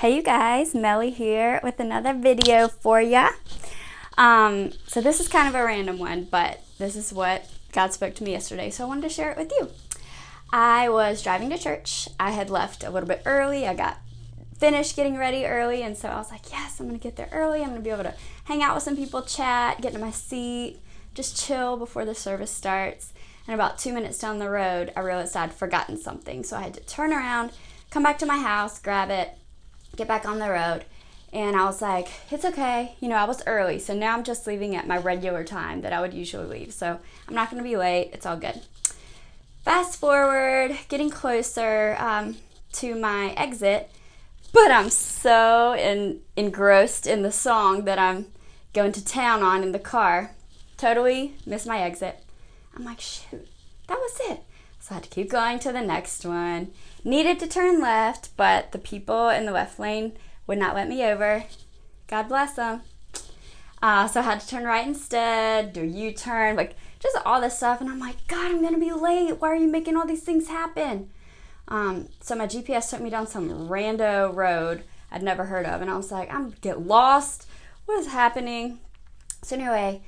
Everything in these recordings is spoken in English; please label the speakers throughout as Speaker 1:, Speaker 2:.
Speaker 1: Hey you guys, Melly here with another video for ya. So this is kind of a random one, but this is what God spoke to me yesterday, so I wanted to share it with you. I was driving to church. I had left a little bit early. I got finished getting ready early, and so I was like, yes, I'm going to get there early. I'm going to be able to hang out with some people, chat, get in my seat, just chill before the service starts. And about 2 minutes down the road, I realized I'd forgotten something, so I had to turn around, come back to my house, grab it, get back on the road. And I was like, it's okay. I was early, so now I'm just leaving at my regular time that I would usually leave. So I'm not going to be late. It's all good. Fast forward, getting closer to my exit, but I'm so engrossed in the song that I'm going to town on in the car. Totally missed my exit. I'm like, shoot, that was it. So I had to keep going to the next one. Needed to turn left, but the people in the left lane would not let me over. God bless them. So I had to turn right instead, do a U-turn, like just all this stuff. And I'm like, God, I'm going to be late. Why are you making all these things happen? So my GPS took me down some rando road I'd never heard of. And I was like, I'm going to get lost. What is happening? So anyway,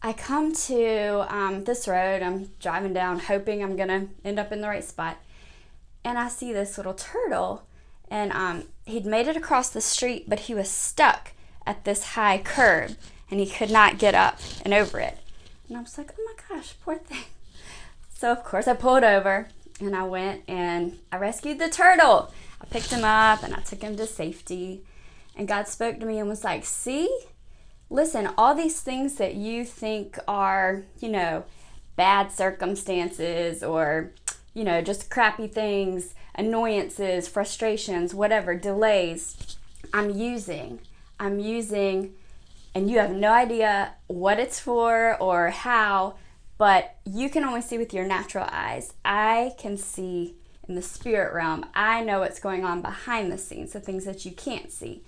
Speaker 1: I come to this road. I'm driving down, hoping I'm going to end up in the right spot. And I see this little turtle. And he'd made it across the street, but he was stuck at this high curb. And he could not get up and over it. And I was like, oh my gosh, poor thing. So, of course, I pulled over. And I went and I rescued the turtle. I picked him up and I took him to safety. And God spoke to me and was like, see? Listen, all these things that you think are, bad circumstances or, just crappy things, annoyances, frustrations, whatever, delays, I'm using, and you have no idea what it's for or how, but you can only see with your natural eyes. I can see in the spirit realm. I know what's going on behind the scenes, the things that you can't see.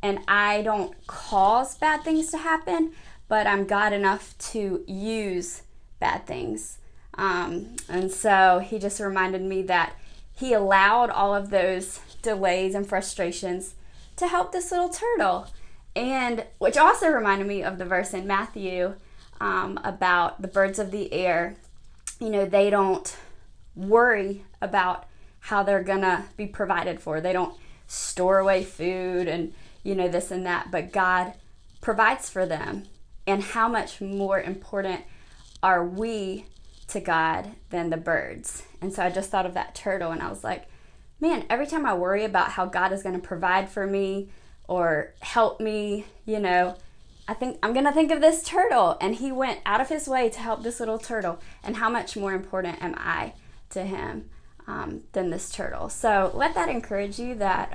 Speaker 1: And I don't cause bad things to happen, but I'm God enough to use bad things. And so he just reminded me that he allowed all of those delays and frustrations to help this little turtle. And which also reminded me of the verse in Matthew about the birds of the air. They don't worry about how they're gonna be provided for. They don't store away food and this and that, but God provides for them. And how much more important are we to God than the birds? And so I just thought of that turtle and I was like, man, every time I worry about how God is going to provide for me or help me, I think I'm going to think of this turtle, and he went out of his way to help this little turtle. And how much more important am I to him than this turtle? So let that encourage you that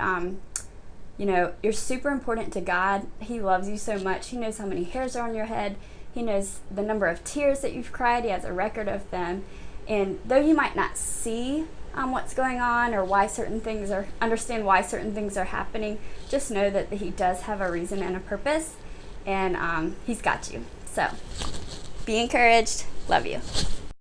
Speaker 1: you're super important to God. He loves you so much. He knows how many hairs are on your head. He knows the number of tears that you've cried. He has a record of them. And though you might not see what's going on or understand why certain things are happening, just know that he does have a reason and a purpose, and he's got you. So be encouraged. Love you.